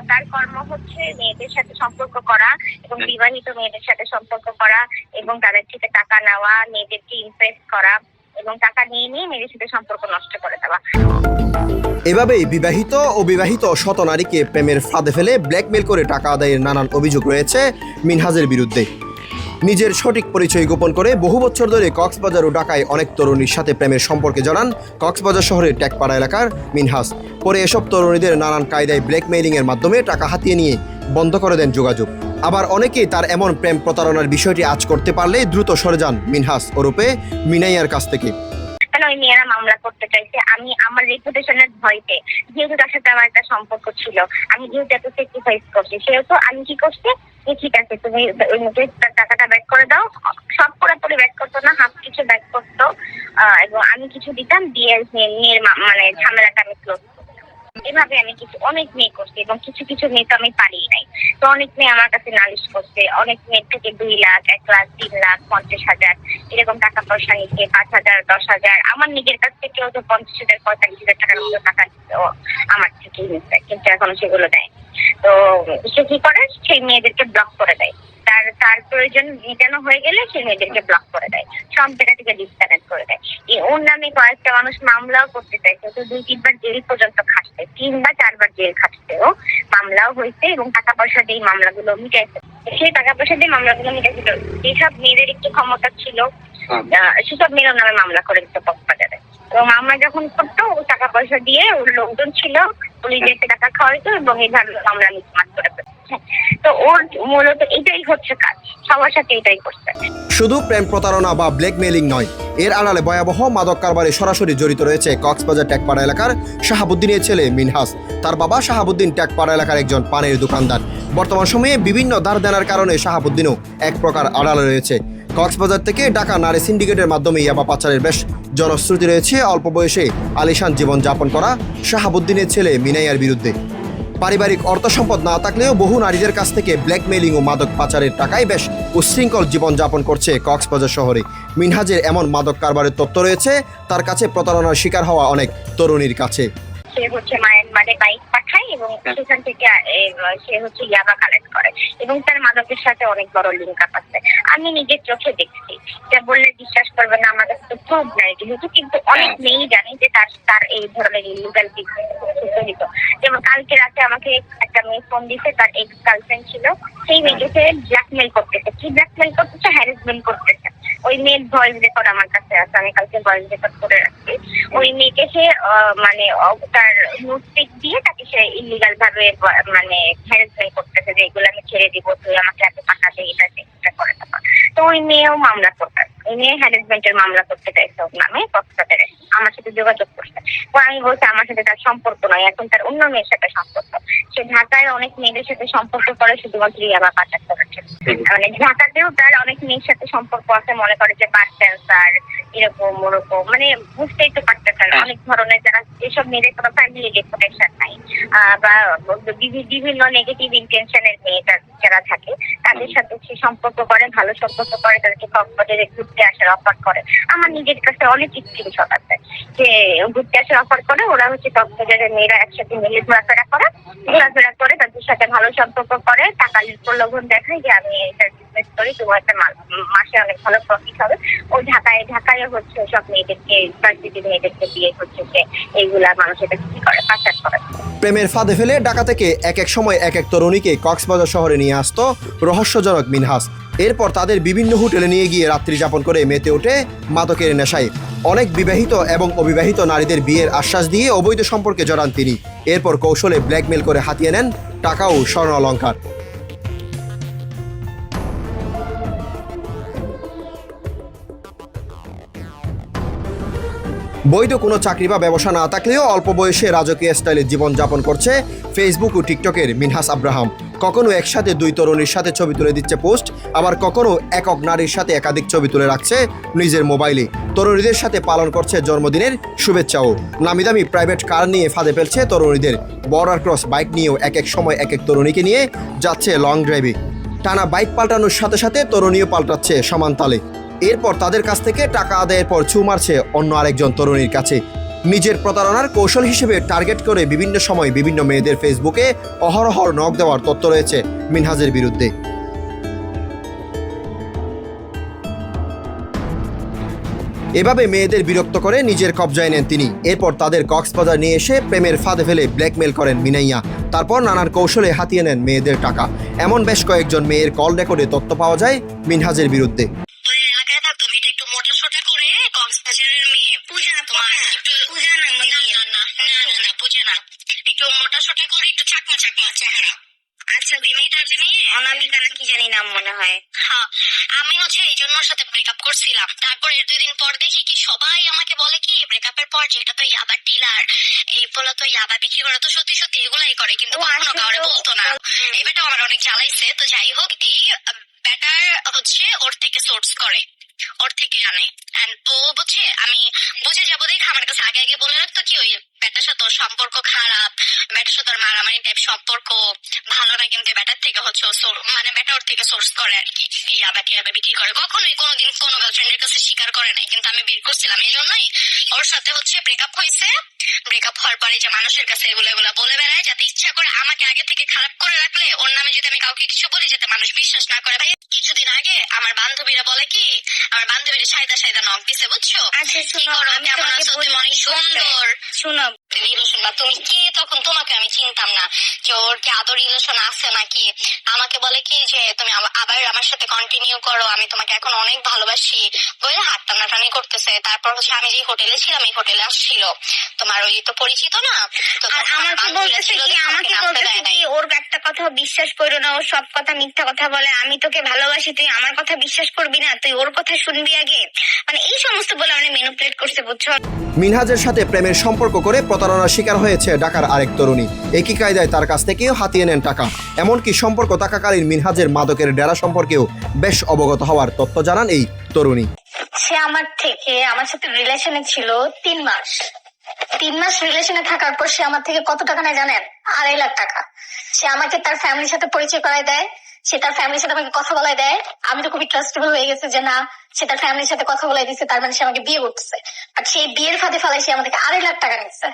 তার কর্ম হচ্ছে মেয়েদের সাথে সম্পর্ক করা এবং বিবাহিত মেয়েদের সাথে সম্পর্ক করা এবং তাদের থেকে টাকা নেওয়া, মেয়েদেরকে ইমপ্রেস করা এবং টাকা নিয়ে নিয়ে মেয়েদের সাথে সম্পর্ক নষ্ট করে দেওয়া। এভাবেই বিবাহিত ও বিবাহিত শত নারীকে প্রেমের ফাঁদে ফেলে ব্ল্যাকমেল করে টাকা আদায়ের নানান অভিযোগ রয়েছে মিনহাজের বিরুদ্ধে। নিজের সঠিক পরিচয় গোপন করে বহু বছর ধরে কক্সবাজার ও ঢাকায় অনেক তরুণীর সাথে প্রেমের সম্পর্কে জানান কক্সবাজার শহরের ট্যাকপাড়া এলাকার মিনহাজ। পরে এসব তরুণীদের নানান কায়দায় ব্ল্যাকমেইলিংয়ের মাধ্যমে টাকা হাতিয়ে নিয়ে বন্ধ করে দেন যোগাযোগ। আবার অনেকেই তার এমন প্রেম প্রতারণার বিষয়টি আজ করতে পারলে দ্রুত সরে যান মিনহাজ ওরূপে মিনাইয়ার কাছ থেকে। ওই মেয়েরা মামলা করতে চাইছে, আমি আমার রেপুটেশনের ভয়তে, যেহেতু তার সাথে আমার একটা সম্পর্ক ছিল, আমি যেহেতু এত স্যাক্রিফাইস করছি, সেহেতু আমি কি করছি, ঠিক আছে তুমি ওই মুখে টাকাটা ব্যাক করে দাও। সব পুরোপুরি ব্যাক করতো না, হাফ কিছু ব্যাক করতো এবং আমি কিছু দিতাম, দিয়ে মেয়ের মানে ঝামেলাটা আমি ক্লোজ। এভাবে আমি অনেক মেয়ে করছি এবং কিছু কিছু মেয়ে তো আমি পারি নাই। তো অনেক মেয়ে আমার কাছে নালিশ করছে, অনেক মেয়ের থেকে 2 লাখ, 1 লাখ, 3 লাখ, 50,000 এরকম টাকা পয়সা নিচ্ছে, 5,000, 10,000। আমার নিজের কাছ থেকেও তো 50,000, 45,000 টাকার মতো টাকা দিচ্ছে আমার থেকেই নিচ্ছে, কিন্তু এখনো সেগুলো দেয়। তো সে কি করে, সেই মেয়েদেরকে ব্লক করে দেয়। তার প্রয়োজন মেটানো হয়ে গেলে সেই মেয়েদেরকে ব্লক করে দেয়, সব জায়গা থেকে ডিসকানেক্ট করে দেয়। ওর নামে কয়েকটা মানুষ মামলাও করতে চাইছে, তো 2-3 বার জেল পর্যন্ত খাটছে, 3 বা 4 বার জেল খাটছে, ও মামলাও হয়েছে এবং টাকা পয়সা দিয়ে মামলাগুলো মিটাইছে। সেই টাকা পয়সা দিয়ে মামলাগুলো মিটাইছিল, যেসব মেয়েদের একটু ক্ষমতা ছিল সেসব মেয়ের নামে মামলা করে দিত কক্সবাজারে। এবং মামলা যখন করতো, ও টাকা পয়সা দিয়ে, ওর লোকজন ছিল, পুলিশদেরকে টাকা খাওয়াইতো এবং এইভাবে মামলা মিটমাট করে ফেলতো। তো ওর মূলত এটাই হচ্ছে কাজ, সবার সাথে এটাই করছে। শুধু প্রেম প্রতারণা বা ব্ল্যাকমেইলিং নয়, এর আড়ালে ভয়াবহ মাদক কারবারে সরাসরি জড়িত রয়েছে কক্সবাজার ট্যাকপাড়া এলাকার শাহাবুদ্দিনের ছেলে মিনহাজ। তার বাবা শাহাবুদ্দিন ট্যাকপাড়া এলাকার একজন পানের দোকানদার। বর্তমান সময়ে বিভিন্ন ধার দেনার কারণে শাহাবুদ্দিনও এক প্রকার আড়ালে রয়েছে। কক্সবাজার থেকে ঢাকা নারী সিন্ডিকেটের মাধ্যমে ইয়াবা পাচারের বেশ জনশ্রুতি রয়েছে অল্প বয়সে আলিশান জীবন যাপন করা শাহাবুদ্দিনের ছেলে মিনাইয়ার বিরুদ্ধে। পারিবারিক অর্থ সম্পদ না থাকলেও বহু নারীদের কাছ থেকে ব্ল্যাকমেইলিং ও মাদক পাচারের টাকায় বেশ উচ্ছৃঙ্খল জীবনযাপন করছে কক্সবাজার শহরে। মিনহাজের এমন মাদক কারবারের তথ্য রয়েছে তার কাছে প্রতারণার শিকার হওয়া অনেক তরুণীর কাছে। সে হচ্ছে মায়ানমারে বাইক পাঠায় এবং সেখান থেকে সে হচ্ছে ইয়াবা কালেক্ট করে এবং তার মাদকের সাথে অনেক বড় লিঙ্ক আপ আছে। আমি নিজের চোখে দেখছি, যা বললে বিশ্বাস করবে না, আমার কাছে তো প্রুফ নাই যেহেতু, কিন্তু অনেক মেয়েই জানে যে তার এই ধরনের ইলিগাল বিজনেস। যেমন কালকে রাতে আমাকে একটা মেয়ে ফোন দিছে, তার এক্স গার্লফ্রেন্ড ছিল, সেই মেয়েকে ব্ল্যাকমেল করতেছে। কি ব্ল্যাকমেল করতেছে? হ্যারাসমেন্ট করতেছে। ওই মেয়ের ভয়েস রেকর্ড আমার কাছে আছে, আমি কালকে ভয়েস রেকর্ড করে রাখছি। ওই মেয়েকে সে মানে তার নোটপিক দিয়ে তাকে সে ইলিগাল ভাবে মানে হ্যারাসমেন্ট করতেছে, যে এগুলো আমি ছেড়ে দিব, তুই আমাকে এত টাকা দে, এটা করে দেবো। তো ওই মেয়েও মামলা করতে, ওই মেয়ে হ্যারাসমেন্টের মামলা করতে চাইছে ওর নামে কক্সবাজারে, আমার সাথে যোগাযোগ করছে। ও আমি বলছি আমার সাথে তার সম্পর্ক নয়, এখন তার অন্য মেয়ের সাথে সম্পর্ক। সে ঢাকায় অনেক মেয়েদের সাথে সম্পর্ক করে শুধুমাত্র ইয়াবা পাচার করার জন্য। মানে ঢাকাতেও তার অনেক মেয়ের সাথে সম্পর্ক আছে, মনে করে যে বাস ড্যান্সার, এরকম ওরকম, মানে বুঝতেই তো পারতেছেন অনেক ধরনের, যারা যেসব মেয়েদের কোনো ফ্যামিলি রেপুটেশন নাই বা বিভিন্ন নেগেটিভ ইন্টেনশনের মেয়ে যারা থাকে, তাদের সাথে সে সম্পর্ক করে, ভালো সম্পর্ক করে, তাদেরকে কক্সবাজারে ঘুরতে আসার অফার করে। আমার নিজের কাছে অনেক স্ক্রিনশট আছে যে ঘুরতে আসার অফার করে, ওরা হচ্ছে কক্সবাজারের মেয়েরা একসাথে মিলে ঘোরাফেরা করে, তাদের সাথে ভালো সম্পর্ক করে, টাকা প্রলোভন দেখায় যে আমি এটা বিজনেস করি, তোমার একটা মাসে অনেক ভালো প্রফিট হবে। ও ঢাকায় হচ্ছে সব মেয়েদেরকে, ইউনিভার্সিটির মেয়েদেরকে দিয়ে হচ্ছে যে এইগুলা মানুষের কি করে, পাচার করে। প্রেমের ফাঁদে ফেলে ঢাকা থেকে এক এক সময় এক এক তরুণীকে কক্সবাজার শহরে নিয়ে আসতো রহস্যজনক মিনহাজ। এরপর তাদের বিভিন্ন হোটেলে নিয়ে গিয়ে রাত্রি যাপন করে মেতে ওঠে মাদকের নেশায়। অনেক বিবাহিত এবং অবিবাহিত নারীদের বিয়ের আশ্বাস দিয়ে অবৈধ সম্পর্কে জড়ান তিনি। এরপর কৌশলে ব্ল্যাকমেল করে হাতিয়ে নেন টাকা ও স্বর্ণ অলংকার। বৈধ কোনো চাকরি বা ব্যবসা না থাকলেও অল্প বয়সে রাজকীয় স্টাইলে জীবনযাপন করছে ফেসবুক ও টিকটকের মিনহাজ আব্রাহাম। কখনো একসাথে 2 তরুণীর সাথে ছবি তুলে দিচ্ছে পোস্ট, আবার কখনো একক নারীর সাথে একাধিক ছবি তুলে রাখছে নিজের মোবাইলে। তরুণীদের সাথে পালন করছে জন্মদিনের শুভেচ্ছাও। নামি দামি প্রাইভেট কার নিয়ে ফাঁদে ফেলছে তরুণীদের। বর্ডার ক্রস বাইক নিয়েও এক এক সময় এক এক তরুণীকে নিয়ে যাচ্ছে লং ড্রাইভে। টানা বাইক পাল্টানোর সাথে সাথে তরুণীও পাল্টাচ্ছে সমান তালে। এরপর তাদের কাছ থেকে টাকা আদায়ের পর ছু মারছে অন্য আরেকজন তরুণীর কাছে। নিজের প্রতারণার কৌশল হিসেবে টার্গেট করে বিভিন্ন সময় বিভিন্ন মেয়েদের ফেসবুকে অহরহ নক দেওয়ার তথ্য রয়েছে মিনহাজের বিরুদ্ধে। এভাবে মেয়েদের বিরক্ত করে নিজের কবজায় নেন তিনি। এরপর তাদের কক্সবাজার নিয়ে এসে প্রেমের ফাঁদে ফেলে ব্ল্যাকমেল করেন মিনাইয়া। তারপর নানান কৌশলে হাতিয়ে নেন মেয়েদের টাকা। এমন বেশ কয়েকজন মেয়ের কল রেকর্ডে তথ্য পাওয়া যায় মিনহাজের বিরুদ্ধে। আচ্ছা মেয়েটার জানি অনামিকা না কি জানি নাম মনে হয়। হ্যাঁ, আমি হচ্ছে এই জন্য ওর সাথে ব্রেকআপ করছিলাম। তারপর এর 2 দিন পর দেখি কি সবাই আমাকে বলে কি ব্রেকআপের পর যে এটা তো ইয়াবা ডিলার, এই বলো তো ইয়াবা বিক্রি করে, তো সত্যি সত্যি এগুলাই করে, কিন্তু কখনো কাউরে বলতো না। এই ব্যাটা আমার অনেক জ্বালাইছে। তো যাই হোক, এই ব্যাটার হচ্ছে ওর থেকে সোর্স করে, ওর থেকে আনে। এন্ড ও বুঝছে, আমি বুঝে যাবো দেখে আমার কাছে আগে আগে বলে রাখতো কি ওই ব্যাটার সাথে ওর সম্পর্ক খারাপ, ব্যাটার সাথে ওর মারামারি টাইপ সম্পর্ক ভালো না, কিন্তু ব্যাটার থেকে হচ্ছে মানে ব্যাটা ওর থেকে সোর্স করে আর কি, এই আবাটি আবার বিক্রি করে। কখনোই কোনোদিন কোনো গার্লফ্রেন্ডের কাছে স্বীকার করে নাই, কিন্তু আমি বের করছিলাম। এই জন্যই ওর সাথে হচ্ছে ব্রেকআপ হয়েছে। ব্রেকআপ হওয়ার পরে যে মানুষের কাছে এগুলো বলে বেড়ায়, যাতে ইচ্ছা করে আমাকে আগে থেকে খারাপ করে রাখলে ওর নামে যদি আমি কাউকে কিছু বলি যাতে মানুষ বিশ্বাস না করে। ভাই কিছুদিন আগে আমার বান্ধবীরা বলে কি, আমার বান্ধবীরা সাইদা নক দিছে, বুঝছো? আচ্ছা কি করো, কেমন আছো, তুমি অনেক সুন্দর। শুনো রিলেশন বা তুমি কে, তখন তোমাকে আমি চিনতাম না যে ওর কি আদৌ রিলেশন আছে নাকি। আমাকে বলে কি যে তুমি আবার আমার সাথে কন্টিনিউ করো, আমি তোমাকে এখন অনেক ভালোবাসি বলে হাত টানাটানি করতেছে। তারপর হচ্ছে আমি যে হোটেলে ছিলাম এই হোটেলে আসছিল তোমার ওই তো পরিচিত না, তো আমাকে বলতেছে কি, আমাকে বলতেছে কি ওর একটা কথা বিশ্বাস করো না, ওর সব কথা মিথ্যা কথা বলে। আমি তোকে ভালোবাসি, তুই আমার কথা বিশ্বাস করবি না, তুই ওর কথা শুনবি আগে, মানে এই সমস্ত বলে মানে ম্যানিপুলেট করছে, বুঝছো? মিনহাজের সাথে প্রেমের সম্পর্ক করে প্রতারণার শিকার হয়েছে ঢাকার আরেক তরুণী। একই কায়দায় তার কাছ থেকেও হাতিয়ে নেন টাকা। এমনকি সম্পর্ক থাকাকালীন মিনহাজের মাদকের ডেরা সম্পর্কেও বেশ অবগত হওয়ার তথ্য জানান এই তরুণী। সে আমার সাথে রিলেশনে ছিল 3 মাস। 3 মাস রিলেশনে থাকার পর সে আমার থেকে কত টাকা নেয় জানেন? 2.5 লাখ টাকা। সে আমাকে তার ফ্যামিলির সাথে পরিচয় করায় দেয়, সে তার ফ্যামিলির সাথে আমাকে কথা বলায় দেয়। আমি তো খুবই ট্রাস্টেবল হয়ে গেছে যে না, সে তার ফ্যামিলির সাথে কথা বলাই দিচ্ছে, তার মানে সে আমাকে বিয়ে করতেছে। আর সেই বিয়ের ফাঁদে ফেলায় সে আমার থেকে 2.5 লাখ টাকা নিচ্ছে।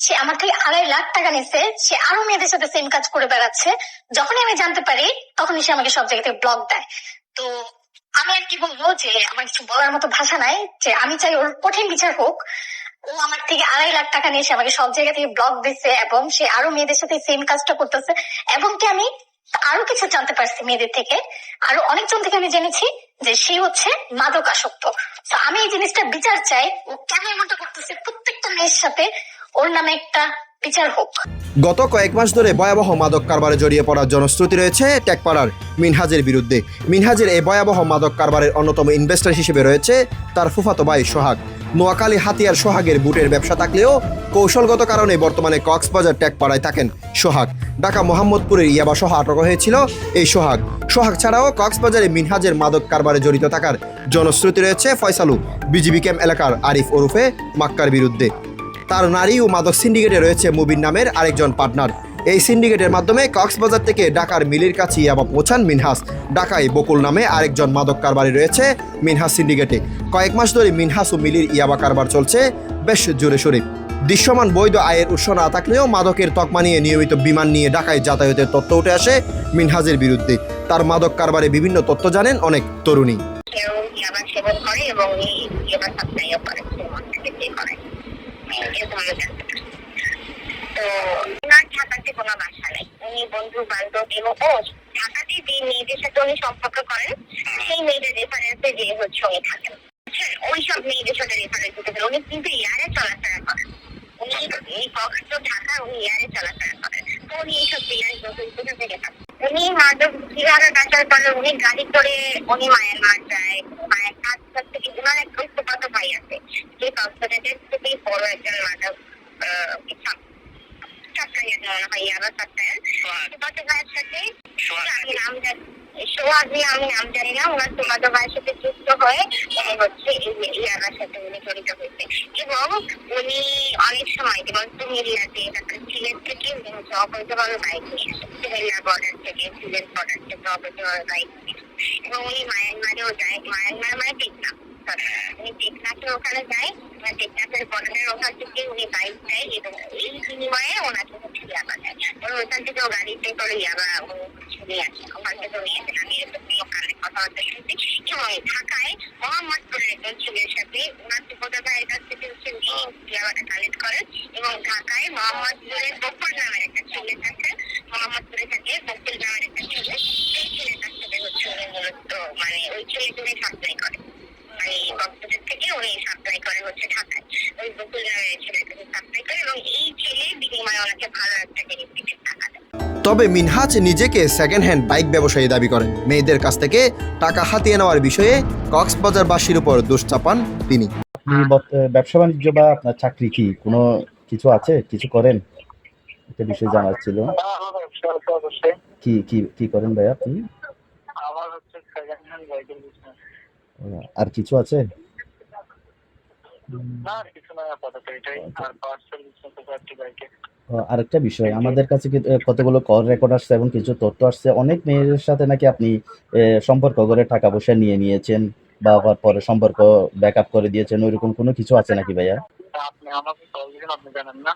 সে আমার থেকে 2.5 লাখ টাকা নিচ্ছে। সে আরো মেয়েদের সাথে সেম কাজ করে বেড়াচ্ছে। যখনই আমি জানতে পারি তখনই সে আমাকে সব জায়গা থেকে ব্লক দেয়। তো আমি আর কি বলবো, যে আমার কিছু বলার মতো ভাষা নাই, যে আমি চাই ওর কঠিন বিচার হোক। ও আমার থেকে 2.5 লাখ টাকা নিয়ে সে আমাকে সব জায়গা থেকে ব্লক দিচ্ছে, এবং সে আরো মেয়েদের সাথে সেম কাজটা করতেছে। এবং কি আমি আরো কিছু জানতে পারছি মেয়েদের থেকে, আরো অনেকজন থেকে আমি জেনেছি যে সে হচ্ছে মাদক আসক্ত। তো আমি এই জিনিসটা বিচার চাই, ও কেন এমনটা করতেছে প্রত্যেকটা মেয়ের সাথে, ওর নামে একটা বিচার হোক। গত কয়েক মাস ধরে ভয়াবহ মাদক কারবারে জড়িয়ে পড়ার জনশ্রুতি রয়েছে টেকপাড়ার মিনহাজের বিরুদ্ধে। মিনহাজের এই ভয়াবহ মাদক কারবারের অন্যতম ইনভেস্টর হিসেবে রয়েছে তার ফুফাতো ভাই সোহাগ। নোয়াখালী হাতিয়ার সোহাগের বুটের ব্যবসা থাকলেও কৌশলগত কারণে বর্তমানে কক্সবাজার টেকপাড়ায় থাকেন সোহাগ। ঢাকা মোহাম্মদপুরের ইয়াবাসহ আটক হয়েছিল এই সোহাগ ছাড়াও কক্সবাজারে মিনহাজের মাদক কারবারে জড়িত থাকার জনশ্রুতি রয়েছে ফয়সালু বিজিবি ক্যাম্প এলাকার আরিফ ওরফে মাক্কার বিরুদ্ধে। তার নারী ও মাদক সিন্ডিকেটে রয়েছে মুবিন নামের আরেকজন পার্টনার। এই সিন্ডিকেটের মাধ্যমে কক্সবাজার থেকে ঢাকার মিলির কাছে ইয়াবা পৌঁছান মিনহাস। ঢাকায় বকুল নামে আরেকজন মাদক কারবারি রয়েছে মিনহাস সিন্ডিকেটে। কয়েক মাস ধরে মিনহাস ও মিলির ইয়াবা কারবার চলছে বেশ জোরে সোরে। দৃশ্যমান বৈধ আয়ের উৎস না থাকলেও মাদকের তকমা নিয়ে নিয়মিত বিমান নিয়ে ঢাকায় যাতায়াতের তথ্য উঠে আসে মিনহাজের বিরুদ্ধে। তার মাদক কারবারে বিভিন্ন তথ্য জানেন অনেক তরুণী। সেবন করে এবং সাপ্লাইও করে, তো ওনার ঢাকাতে কোনো বাসা নেই। উনি বন্ধু বান্ধব এবং ঢাকাতে যে মেয়েদের সাথে উনি সম্পর্ক করেন সেই মেয়েদের রেফারেন্সে যে হচ্ছে উনি থাকেন, ওই সব মেয়েদের সাথে রেফারেন্স দিতে পারেন। উনি কিন্তু ইয়ারে চলাফেরা করেন, উনি এই কক্স ঢাকা উনি ইয়ারে চলাফেরা করেন। তো উনি এইসব ইয়ার থেকে থাকেন। উনি মাদক কিভাবে কাটার পরে উনি গাড়ি করে উনি মায়ানমার যায়। মায়ের কাজ থেকে উনার এক কত ভাই আছে যে কক্সবাজারের খুবই বড় একজন মাদক আমি নাম জানি না, ওনার তোমাদের ভাইয়ের সাথে যুক্ত হয়ে উনি হচ্ছে ইয়াবার সাথে উনি জড়িত হয়েছে। এবং উনি অনেক সময় যেমন কুমিল্লাতে, তারপরে সিলেট থেকে উনি হচ্ছে অবৈধভাবে বাইক নিয়ে আসে, কুমিল্লা বর্ডার থেকে সিলেট বর্ডার থেকে অবৈধভাবে বাইক নিয়ে, এবং উনি মায়ানমারেও যায়। মায়ানমার মানে ভিয়েতনাম, অর্থাৎ উনি টেকনাফের ওখানে যায়, টেকনাফের বর্ডারের ওখান থেকে উনি বাইক দেয় এবং এই বিনিময়ে ওনাকে হচ্ছে ইয়াবা দেয়। এবং ওখান থেকে ও গাড়িতে করে ইয়াবা নিয়ে আসে, ওখান থেকে নিয়ে আসে। আমি এরকম লোকালের কথাবার্তা শুনছি। এবং ঢাকায় মোহাম্মদপুরের একজন ছেলের সাথে ওনার সুপদা ভাইয়ের কাছ থেকে হচ্ছে উনি ইয়াবাটা কালেক্ট করেন। এবং ঢাকায় মোহাম্মদপুরের বকুল নামের একটা ছেলে থাকে, মোহাম্মদপুরে থাকে বকুল নামের একটা ছেলে, সেই ছেলের কাছ থেকে হচ্ছে উনি মূলত মানে ওই ছেলেকে উনি সাপ্লাই করে, মানে কক্সবাজার থেকে উনি সাপ্লাই করে হচ্ছে ঢাকায়, ওই বকুল নামের ছেলের কাছে সাপ্লাই করে। এবং এই ছেলে বিনিময়ে ওনাকে ভালো একটা বেনিফিটের টাকা দেয়। তবে মিনহাজ নিজেকে সেকেন্ড হ্যান্ড বাইক ব্যবসায়ী দাবি করেন। মেয়েদের কাছ থেকে টাকা হাতিয়ে নেওয়ার বিষয়ে কক্সবাজারবাসীর উপর দোষ চাপান তিনি। আপনি ব্যবসা বাণিজ্য বা আপনার চাকরি কি কোনো কিছু আছে, কিছু করেন? একটা বিষয় জানার ছিল। কি কি কি করেন ভাই আপনি? আমার হচ্ছে সেকেন্ড হ্যান্ড বাইকের বিজনেস। আর কিছু আছে? না আর কিছু না, আপাতত এটাই। আর পার্সেল বিজনেস আছে একটি বাইকে। আরেকটা বিষয়, আমাদের কাছে কতগুলো কল রেকর্ড আসছে এবং কিছু তথ্য আসছে অনেক মেয়ের সাথে নাকি আপনি সম্পর্ক করে টাকা পয়সা নিয়েছেন বা আবার পরে সম্পর্ক ব্যাকআপ করে দিয়েছেন, ওইরকম কোনো কিছু আছে নাকি ভাইয়া? আপনি আমাকে কল দিলেন, আপনি জানেন না?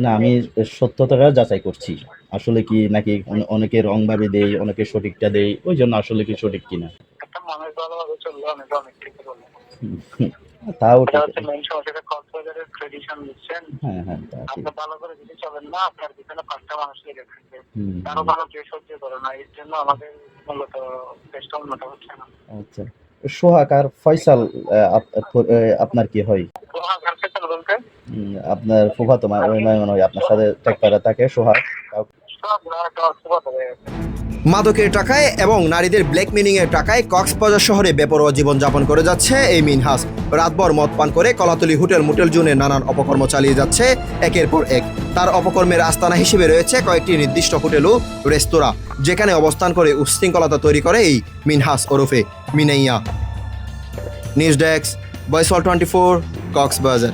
না, আমি সত্যতাটা যাচাই করছি আসলে কি নাকি অনেকে রং ভাবে দেয়, অনেকে সঠিকটা দেয়, ওই জন্য আসলে কি সঠিক কিনা। একটা মানুষ ভালোভাবে চললে অনেক অনেক ঠিক বলবো। তাও এটা ঠিক। হচ্ছে মেন সমস্যা, কক্সবাজারের ট্রেডিশন বুঝছেন। হ্যাঁ হ্যাঁ, তা ঠিক। আপনি ভালো করে যদি চলেন না, আপনার পিছনে 5টা মানুষ লেগে থাকবে। হুম, কারো ভালো কেউ সহ্য করে না, এর জন্য আমাদের মূলত চেষ্টা উন্নত হচ্ছে না। আচ্ছা। সোহাগ আর ফয়সাল আপনার কি হয়? বলতে আপনার ফুফাতো মনে হয় আপনার সাথে টেকপাড়া থাকে সোহাগ। সব না একটা অসুবিধা হয়ে গেছে। মাদকের টাকায় এবং নারীদের ব্ল্যাকমেলিং এর টাকায় কক্সবাজার শহরে বেপরোয়া জীবনযাপন করে যাচ্ছে এই মিনহাজ। রাতভর মদ পান করে কলাতলি হোটেল মোটেল জুনে নানান অপকর্ম চালিয়ে যাচ্ছে একের পর এক। তার অপকর্মের আস্তানা হিসেবে রয়েছে কয়েকটি নির্দিষ্ট হোটেল ও রেস্তোরাঁ, যেখানে অবস্থান করে উচ্ছৃঙ্খলতা তৈরি করে এই মিনহাজ ওরফে Minaiya. News desk, voice all 24, Cox's Bazar.